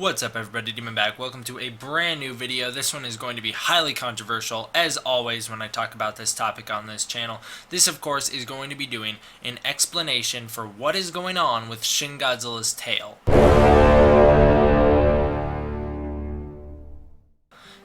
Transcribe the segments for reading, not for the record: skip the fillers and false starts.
What's up everybody, Demon back. Welcome to a brand new video. This one is going to be highly controversial, as always when I talk about this topic on this channel. This of course is going to be doing an explanation for what is going on with Shin Godzilla's tail.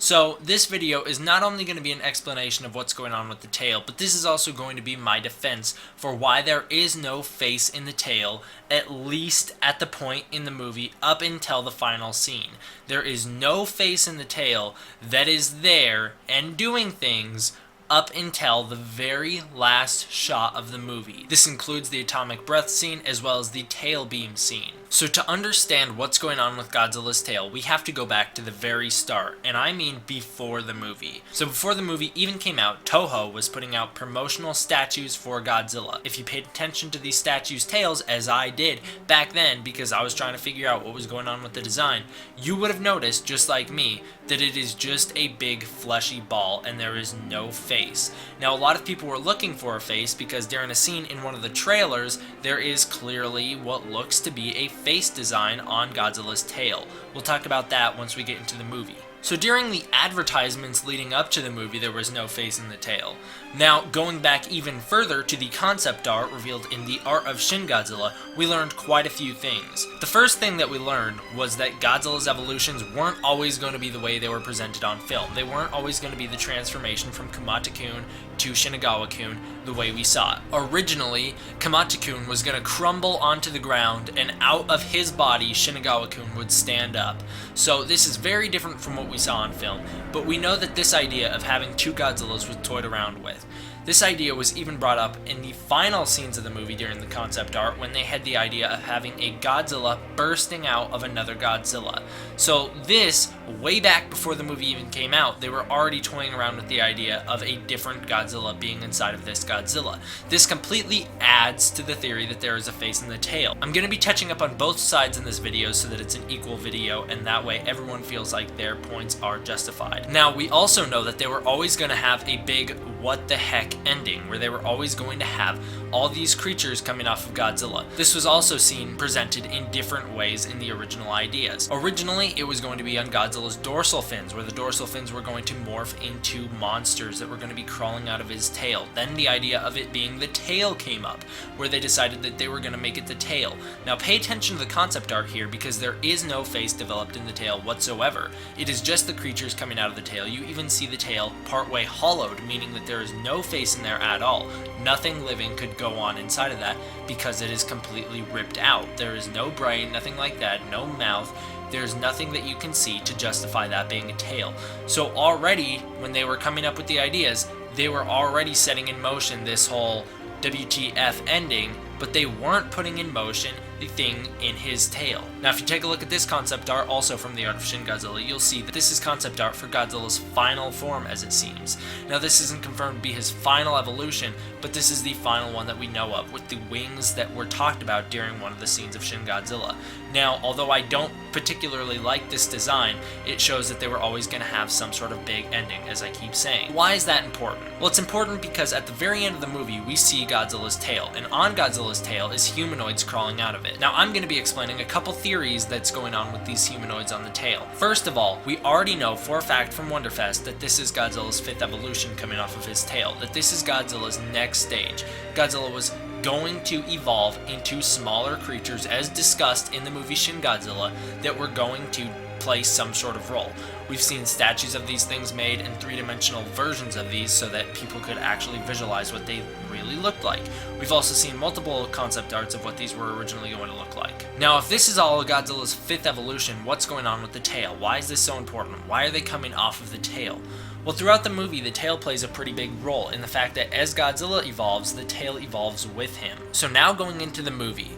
So this video is not only going to be an explanation of what's going on with the tail, but this is also going to be my defense for why there is no face in the tail, at least at the point in the movie up until the final scene. There is no face in the tail that is there and doing things up until the very last shot of the movie. This includes the atomic breath scene as well as the tail beam scene. So to understand what's going on with Godzilla's tail, we have to go back to the very start, and I mean before the movie. So before the movie even came out, Toho was putting out promotional statues for Godzilla. If you paid attention to these statues' tails, as I did back then because I was trying to figure out what was going on with the design, you would have noticed, just like me, that it is just a big fleshy ball and there is no face. Now a lot of people were looking for a face because during a scene in one of the trailers, there is clearly what looks to be a face design on Godzilla's tail. We'll talk about that once we get into the movie. So during the advertisements leading up to the movie, there was no face in the tail. Now, going back even further to the concept art revealed in The Art of Shin Godzilla, we learned quite a few things. The first thing that we learned was that Godzilla's evolutions weren't always going to be the way they were presented on film. They weren't always going to be the transformation from Kamata-kun to Shinagawa-kun the way we saw it. Originally, Kamata-kun was going to crumble onto the ground and out of his body, Shinagawa-kun would stand up. So this is very different from what we saw on film, but we know that this idea of having two Godzillas was toyed around with. This idea was even brought up in the final scenes of the movie during the concept art when they had the idea of having a Godzilla bursting out of another Godzilla. So this, way back before the movie even came out, they were already toying around with the idea of a different Godzilla being inside of this Godzilla. This completely adds to the theory that there is a face in the tail. I'm going to be touching up on both sides in this video so that it's an equal video, and that way everyone feels like their points are justified. Now, we also know that they were always going to have a big what the heck ending, where they were always going to have all these creatures coming off of Godzilla. This was also seen presented in different ways in the original ideas. Originally, it was going to be on Godzilla's dorsal fins, where the dorsal fins were going to morph into monsters that were going to be crawling out of his tail. Then the idea of it being the tail came up, where they decided that they were going to make it the tail. Now pay attention to the concept art here, because there is no face developed in the tail whatsoever. It is just the creatures coming out of the tail. You even see the tail partway hollowed, meaning that there is no face in there at all. Nothing living could go on inside of that because it is completely ripped out. There is no brain, nothing like that, no mouth. There's nothing that you can see to justify that being a tail. So already, when they were coming up with the ideas, they were already setting in motion this whole WTF ending, but they weren't putting in motion the thing in his tail. Now if you take a look at this concept art also from The Art of Shin Godzilla, you'll see that this is concept art for Godzilla's final form, as it seems. Now this isn't confirmed to be his final evolution, but this is the final one that we know of, with the wings that were talked about during one of the scenes of Shin Godzilla. Now, although I don't particularly like this design, it shows that they were always going to have some sort of big ending, as I keep saying. Why is that important? Well, it's important because at the very end of the movie, we see Godzilla's tail, and on Godzilla's tail is humanoids crawling out of it. Now, I'm going to be explaining a couple theories that's going on with these humanoids on the tail. First of all, we already know for a fact from Wonderfest that this is Godzilla's 5th evolution coming off of his tail, that this is Godzilla's next stage. Godzilla was going to evolve into smaller creatures, as discussed in the movie Shin Godzilla, that were going to play some sort of role. We've seen statues of these things made and three-dimensional versions of these so that people could actually visualize what they really looked like. We've also seen multiple concept arts of what these were originally going to look like. Now, if this is all Godzilla's 5th evolution, what's going on with the tail? Why is this so important? Why are they coming off of the tail? Well, throughout the movie, the tail plays a pretty big role in the fact that as Godzilla evolves, the tail evolves with him. So now going into the movie.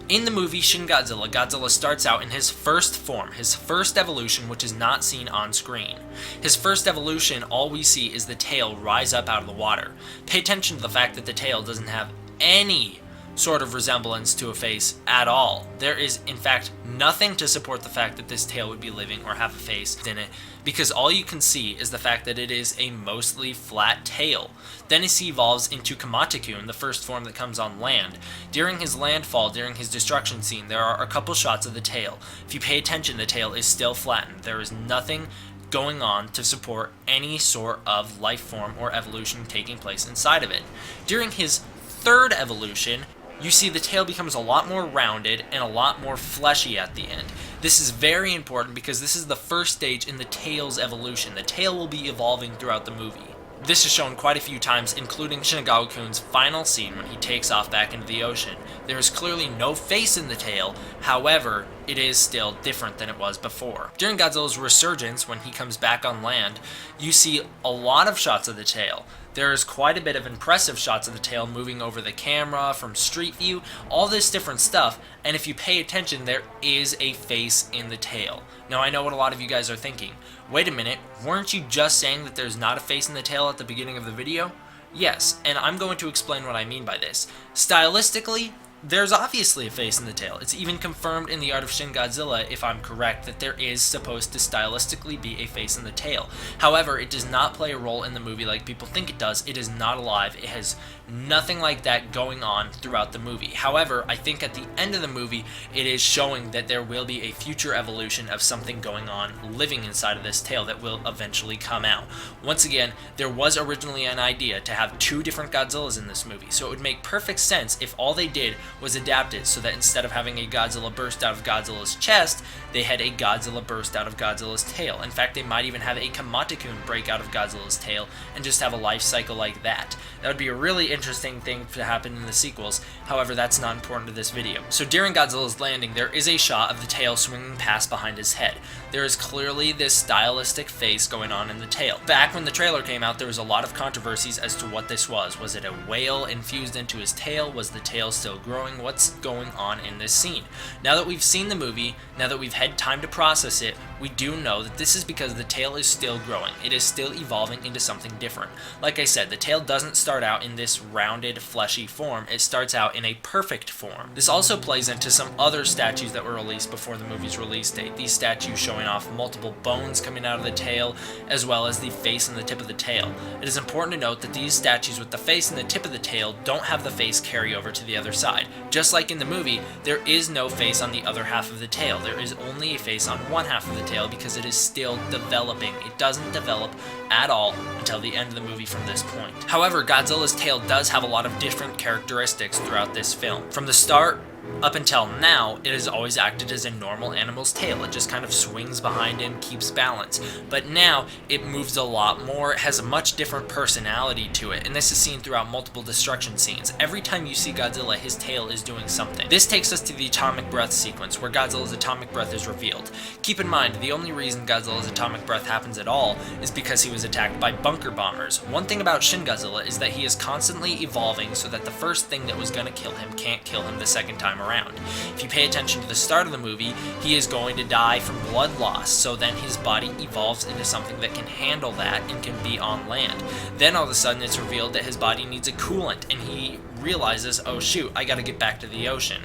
In the movie Shin Godzilla, Godzilla starts out in his first form, his first evolution, which is not seen on screen. His first evolution, all we see is the tail rise up out of the water. Pay attention to the fact that the tail doesn't have any sort of resemblance to a face at all. There is, in fact, nothing to support the fact that this tail would be living or have a face in it, because all you can see is the fact that it is a mostly flat tail. Then it evolves into Kamatakun, the first form that comes on land. During his landfall, during his destruction scene, there are a couple shots of the tail. If you pay attention, the tail is still flattened. There is nothing going on to support any sort of life form or evolution taking place inside of it. During his third evolution, you see the tail becomes a lot more rounded and a lot more fleshy at the end. This is very important because this is the first stage in the tail's evolution. The tail will be evolving throughout the movie. This is shown quite a few times, including Shin Gojira's final scene when he takes off back into the ocean. There is clearly no face in the tail, however, it is still different than it was before. During Godzilla's resurgence, when he comes back on land, you see a lot of shots of the tail. There is quite a bit of impressive shots of the tail moving over the camera, from street view, all this different stuff, and if you pay attention, there is a face in the tail. Now, I know what a lot of you guys are thinking. Wait a minute, weren't you just saying that there's not a face in the tail at the beginning of the video? Yes, and I'm going to explain what I mean by this. Stylistically, there's obviously a face in the tail. It's even confirmed in The Art of Shin Godzilla, if I'm correct, that there is supposed to stylistically be a face in the tail. However, it does not play a role in the movie like people think it does. It is not alive. It has nothing like that going on throughout the movie. However, I think at the end of the movie, it is showing that there will be a future evolution of something going on living inside of this tail that will eventually come out. Once again, there was originally an idea to have two different Godzillas in this movie, so it would make perfect sense if all they did was adapt it so that instead of having a Godzilla burst out of Godzilla's chest, they had a Godzilla burst out of Godzilla's tail. In fact, they might even have a Kamatakun break out of Godzilla's tail and just have a life cycle like that. That would be a really interesting thing to happen in the sequels. However, that's not important to this video. So during Godzilla's landing, there is a shot of the tail swinging past behind his head. There is clearly this stylistic face going on in the tail. Back when the trailer came out, there was a lot of controversies as to what this was. Was it a whale infused into his tail? Was the tail still growing? What's going on in this scene? Now that we've seen the movie, now that we've had time to process it, we do know that this is because the tail is still growing. It is still evolving into something different. Like I said, the tail doesn't start out in this rounded, fleshy form. It starts out in a perfect form. This also plays into some other statues that were released before the movie's release date. These statues showing off multiple bones coming out of the tail, as well as the face and the tip of the tail. It is important to note that these statues with the face and the tip of the tail don't have the face carry over to the other side. Just like in the movie, there is no face on the other half of the tail. There is only a face on one half of the tail because it is still developing. It doesn't develop at all until the end of the movie from this point. However, Godzilla's tail does have a lot of different characteristics throughout this film. From the start, up until now, it has always acted as a normal animal's tail. It just kind of swings behind him, keeps balance. But now, it moves a lot more, it has a much different personality to it, and this is seen throughout multiple destruction scenes. Every time you see Godzilla, his tail is doing something. This takes us to the atomic breath sequence, where Godzilla's atomic breath is revealed. Keep in mind, the only reason Godzilla's atomic breath happens at all is because he was attacked by bunker bombers. One thing about Shin Godzilla is that he is constantly evolving so that the first thing that was going to kill him can't kill him the second time around. If you pay attention to the start of the movie, he is going to die from blood loss, so then his body evolves into something that can handle that and can be on land. Then all of a sudden it's revealed that his body needs a coolant, and he realizes, oh shoot, I gotta get back to the ocean.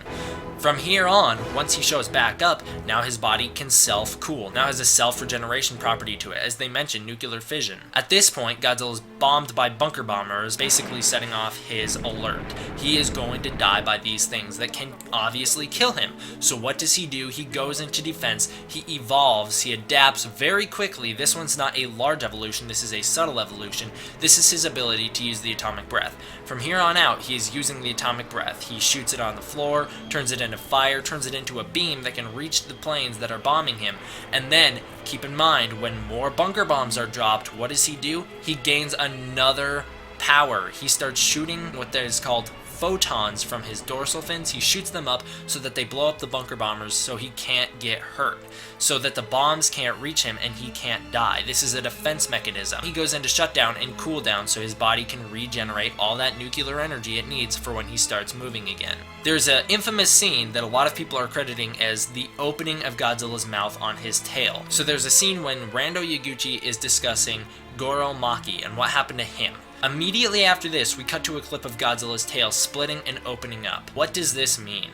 From here on, once he shows back up, now his body can self-cool. Now has a self-regeneration property to it, as they mentioned, nuclear fission. At this point, Godzilla is bombed by bunker bombers, basically setting off his alert. He is going to die by these things that can obviously kill him. So what does he do? He goes into defense, he evolves, he adapts very quickly. This one's not a large evolution, this is a subtle evolution. This is his ability to use the atomic breath. From here on out, he is using the atomic breath. He shoots it on the floor, turns it into fire, turns it into a beam that can reach the planes that are bombing him. And then, keep in mind, when more bunker bombs are dropped, what does he do? He gains another power. He starts shooting what is called photons from his dorsal fins. He shoots them up so that they blow up the bunker bombers so he can't get hurt, so that the bombs can't reach him and he can't die. This is a defense mechanism. He goes into shutdown and cool down so his body can regenerate all that nuclear energy it needs for when he starts moving again. There's an infamous scene that a lot of people are crediting as the opening of Godzilla's mouth on his tail. So there's a scene when Rando Yaguchi is discussing Goro Maki and what happened to him. Immediately after this, we cut to a clip of Godzilla's tail splitting and opening up. What does this mean?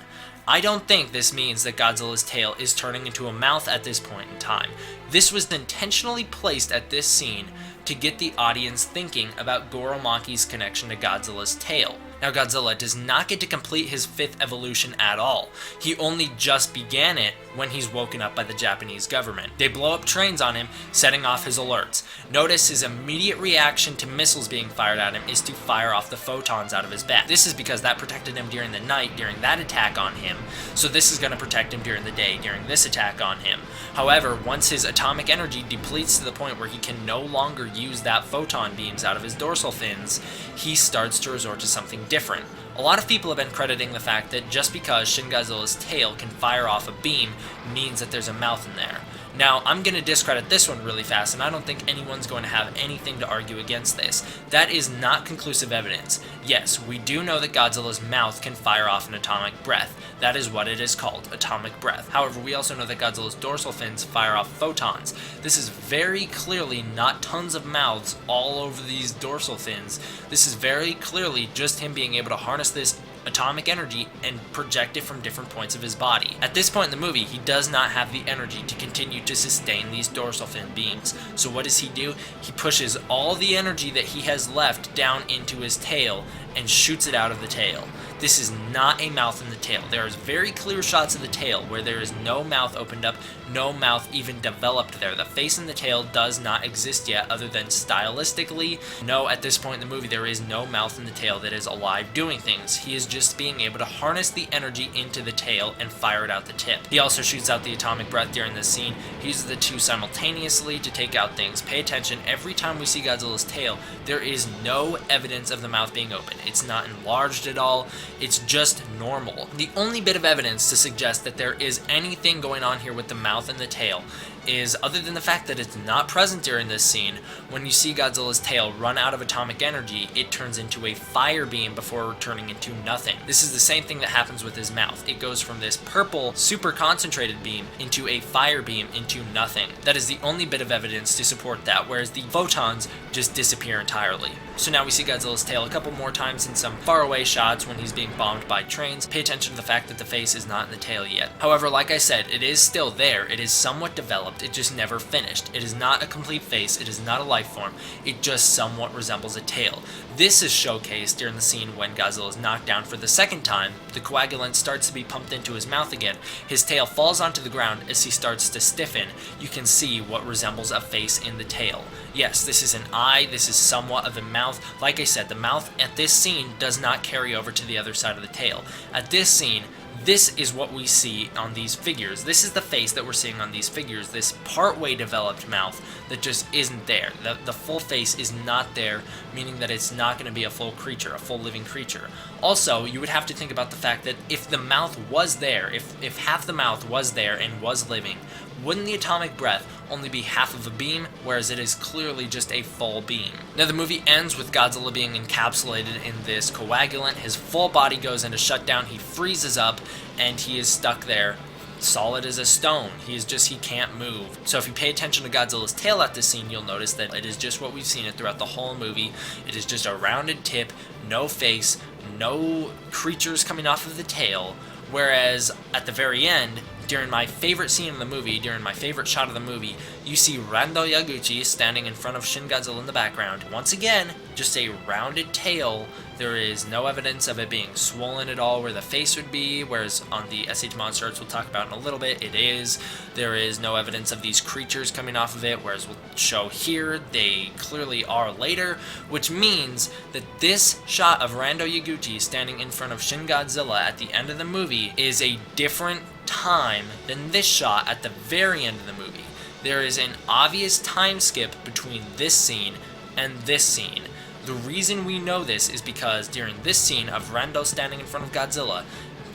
I don't think this means that Godzilla's tail is turning into a mouth at this point in time. This was intentionally placed at this scene to get the audience thinking about Goromaki's connection to Godzilla's tail. Now, Godzilla does not get to complete his 5th evolution at all. He only just began it when he's woken up by the Japanese government. They blow up trains on him, setting off his alerts. Notice his immediate reaction to missiles being fired at him is to fire off the photons out of his back. This is because that protected him during the night during that attack on him, so this is going to protect him during the day during this attack on him. However, once his atomic energy depletes to the point where he can no longer use that photon beams out of his dorsal fins, he starts to resort to something different. A lot of people have been crediting the fact that just because Shin Godzilla's tail can fire off a beam means that there's a mouth in there. Now, I'm going to discredit this one really fast, and I don't think anyone's going to have anything to argue against this. That is not conclusive evidence. Yes, we do know that Godzilla's mouth can fire off an atomic breath. That is what it is called, atomic breath. However, we also know that Godzilla's dorsal fins fire off photons. This is very clearly not tons of mouths all over these dorsal fins. This is very clearly just him being able to harness this atomic energy and project it from different points of his body. At this point in the movie, he does not have the energy to continue to sustain these dorsal fin beams. So what does he do? He pushes all the energy that he has left down into his tail and shoots it out of the tail. This is not a mouth in the tail. There is very clear shots of the tail where there is no mouth opened up, no mouth even developed there. The face in the tail does not exist yet, other than stylistically. No, at this point in the movie, there is no mouth in the tail that is alive doing things. He is just being able to harness the energy into the tail and fire it out the tip. He also shoots out the atomic breath during this scene. He uses the two simultaneously to take out things. Pay attention, every time we see Godzilla's tail, there is no evidence of the mouth being open. It's not enlarged at all. It's just normal. The only bit of evidence to suggest that there is anything going on here with the mouth and the tail is, other than the fact that it's not present during this scene, when you see Godzilla's tail run out of atomic energy, it turns into a fire beam before turning into nothing. This is the same thing that happens with his mouth. It goes from this purple, super concentrated beam into a fire beam into nothing. That is the only bit of evidence to support that, whereas the photons just disappear entirely. So now we see Godzilla's tail a couple more times in some faraway shots when he's being bombed by trains. Pay attention to the fact that the face is not in the tail yet. However, like I said, it is still there. It is somewhat developed. It just never finished. It is not a complete face. It is not a life form. It just somewhat resembles a tail. This is showcased during the scene when Godzilla is knocked down for the second time. The coagulant starts to be pumped into his mouth again. His tail falls onto the ground as he starts to stiffen. You can see what resembles a face in the tail. Yes, this is an eye. This is somewhat of a mouth. Like I said, the mouth at this scene does not carry over to the other side of the tail. At this scene, this is what we see on these figures. This is the face that we're seeing on these figures, this partway developed mouth that just isn't there. The full face is not there, meaning that it's not going to be a full creature, a full living creature. Also, you would have to think about the fact that if the mouth was there, if half the mouth was there and was living, wouldn't the atomic breath only be half of a beam, whereas it is clearly just a full beam? Now, the movie ends with Godzilla being encapsulated in this coagulant. His full body goes into shutdown, he freezes up, and he is stuck there, solid as a stone. He can't move. So if you pay attention to Godzilla's tail at this scene, you'll notice that it is just what we've seen it throughout the whole movie. It is just a rounded tip, no face, no creatures coming off of the tail, whereas at the very end, during my favorite scene in the movie, during my favorite shot of the movie, you see Rando Yaguchi standing in front of Shin Godzilla in the background. Once again, just a rounded tail. There is no evidence of it being swollen at all where the face would be, whereas on the SH monster arts we'll talk about in a little bit, it is. There is no evidence of these creatures coming off of it, whereas we'll show here they clearly are later, which means that this shot of Rando Yaguchi standing in front of Shin Godzilla at the end of the movie is a different time than this shot at the very end of the movie. There is an obvious time skip between this scene and this scene. The reason we know this is because during this scene of Rando standing in front of Godzilla,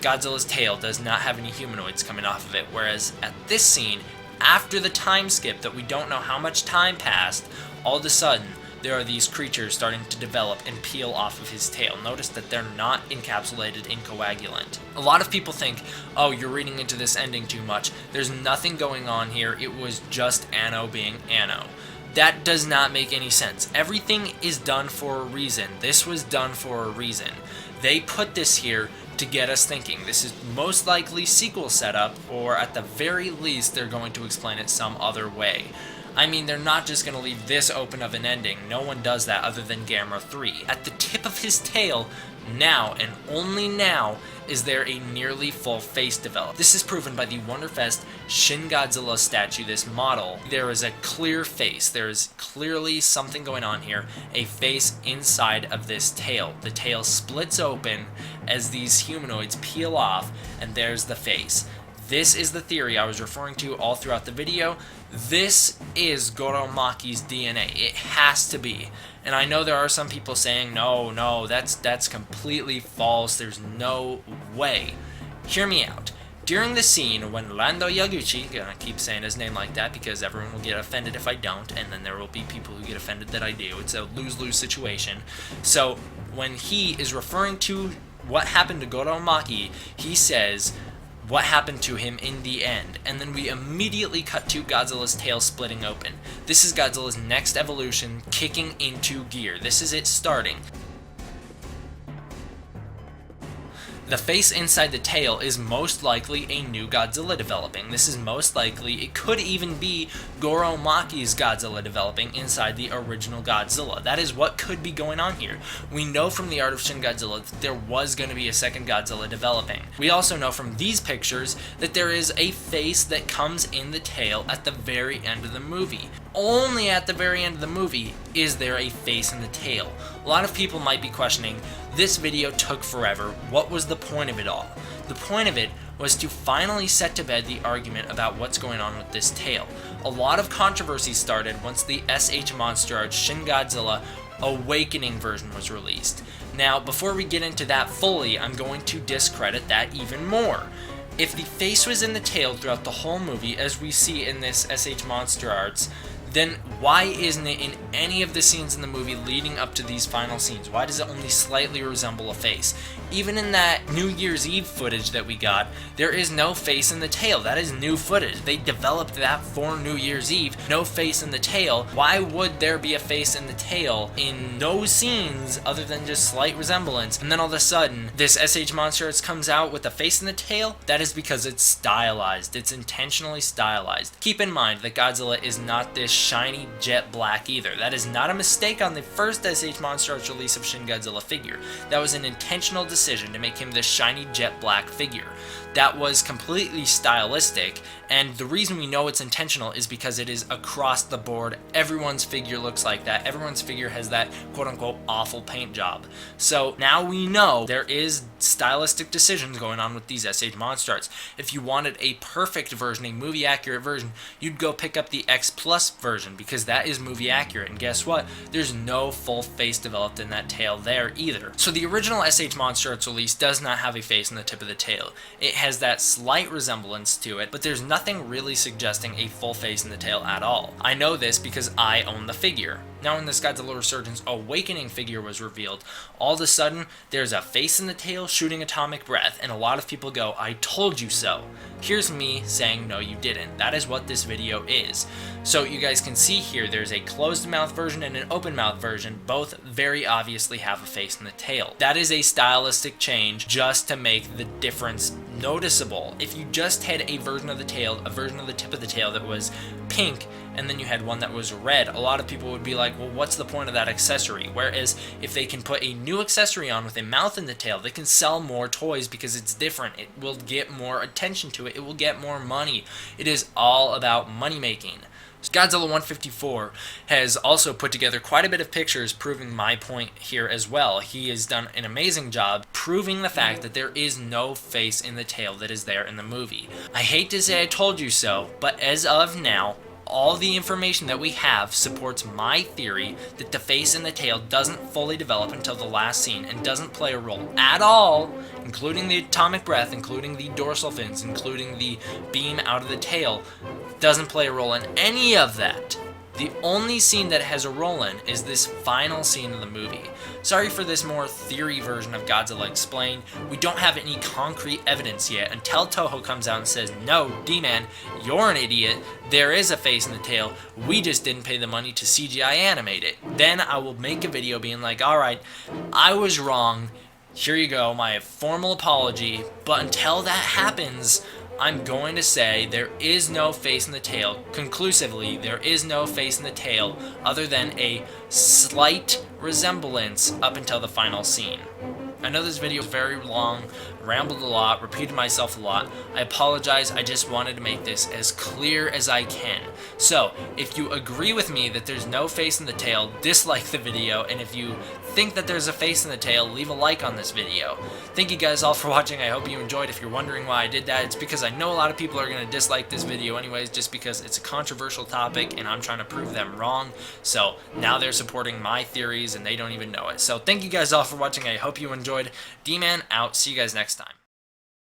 Godzilla's tail does not have any humanoids coming off of it, whereas at this scene, after the time skip that we don't know how much time passed, all of a sudden there are these creatures starting to develop and peel off of his tail. Notice that they're not encapsulated in coagulant. A lot of people think, oh, you're reading into this ending too much. There's nothing going on here. It was just Anno being Anno. That does not make any sense. Everything is done for a reason. This was done for a reason. They put this here to get us thinking. This is most likely sequel setup, or at the very least, they're going to explain it some other way. I mean, they're not just going to leave this open of an ending. No one does that other than Gamera 3. At the tip of his tail, now, and only now, is there a nearly full face developed. This is proven by the Wonderfest Shin Godzilla statue, this model. There is a clear face. There is clearly something going on here. A face inside of this tail. The tail splits open as these humanoids peel off, and there's the face. This is the theory I was referring to all throughout the video. This is Goro Maki's DNA. It has to be. And I know there are some people saying, no, that's completely false. There's no way. Hear me out. During the scene when Lando Yaguchi, I keep saying his name like that because everyone will get offended if I don't, and then there will be people who get offended that I do. It's a lose-lose situation. So when he is referring to what happened to Goro Maki, he says, what happened to him in the end, and then we immediately cut to Godzilla's tail splitting open. This is Godzilla's next evolution kicking into gear. This is it starting. The face inside the tail is most likely a new Godzilla developing. This is most likely, it could even be Goro Maki's Godzilla developing inside the original Godzilla. That is what could be going on here. We know from the art of Shin Godzilla that there was going to be a second Godzilla developing. We also know from these pictures that there is a face that comes in the tail at the very end of the movie. Only at the very end of the movie is there a face in the tail. A lot of people might be questioning, this video took forever. What was the point of it all? The point of it was to finally set to bed the argument about what's going on with this tail. A lot of controversy started once the SH Shin Godzilla Awakening version was released. Now, before we get into that fully, I'm going to discredit that even more. If the face was in the tail throughout the whole movie, as we see in this SH Monster Arts, then why isn't it in any of the scenes in the movie leading up to these final scenes? Why does it only slightly resemble a face? Even in that New Year's Eve footage that we got, there is no face in the tail. That is new footage. They developed that for New Year's Eve. No face in the tail. Why would there be a face in the tail in those scenes other than just slight resemblance? And then all of a sudden, this SH Monster Arts comes out with a face in the tail? That is because it's stylized. It's intentionally stylized. Keep in mind that Godzilla is not this shiny jet black either. That is not a mistake on the first SH Monster Arts release of Shin Godzilla figure. That was an intentional decision to make him this shiny jet black figure. That was completely stylistic, and the reason we know it's intentional is because it is across the board. Everyone's figure looks like that. Everyone's figure has that quote-unquote awful paint job. So now we know there is stylistic decisions going on with these SH Monster Arts. If you wanted a perfect version, a movie accurate version, you'd go pick up the X Plus version because that is movie accurate, and guess what? There's no full face developed in that tail there either. So the original SH Monster Arts release does not have a face in the tip of the tail. It has that slight resemblance to it, but there's nothing really suggesting a full face in the tail at all. I know this because I own the figure. Now when this Godzilla Resurgence Awakening figure was revealed, all of a sudden there's a face in the tail shooting atomic breath, and a lot of people go, I told you so. Here's me saying, no you didn't. That is what this video is. So you guys can see here there's a closed mouth version and an open mouth version. Both very obviously have a face in the tail. That is a stylistic change just to make the difference noticeable. If you just had a version of the tail, a version of the tip of the tail that was pink, and then you had one that was red, a lot of people would be like, well, what's the point of that accessory? Whereas if they can put a new accessory on with a mouth in the tail, they can sell more toys because it's different. It will get more attention to it. It will get more money. It is all about money making. Godzilla 154 has also put together quite a bit of pictures proving my point here as well. He has done an amazing job proving the fact that there is no face in the tail that is there in the movie. I hate to say I told you so, but as of now, all the information that we have supports my theory that the face and the tail doesn't fully develop until the last scene and doesn't play a role at all, including the atomic breath, including the dorsal fins, including the beam out of the tail, doesn't play a role in any of that The only scene that has a role in is this final scene of the movie. Sorry for this more theory version of Godzilla Explained. We don't have any concrete evidence yet until Toho comes out and says, no, D-Man, you're an idiot. There is a face in the tail. We just didn't pay the money to CGI animate it. Then I will make a video being like, alright, I was wrong. Here you go, my formal apology. But until that happens, I'm going to say there is no face in the tail. Conclusively, there is no face in the tail other than a slight resemblance up until the final scene. I know this video is very long, rambled a lot, repeated myself a lot. I apologize, I just wanted to make this as clear as I can. So, if you agree with me that there's no face in the tail, dislike the video, and if you think that there's a face in the tail, leave a like on this video. Thank you guys all for watching, I hope you enjoyed. If you're wondering why I did that, it's because I know a lot of people are going to dislike this video anyways, just because it's a controversial topic, and I'm trying to prove them wrong. So, now they're supporting my theories, and they don't even know it. So, thank you guys all for watching, I hope you enjoyed. D-Man out, see you guys next time.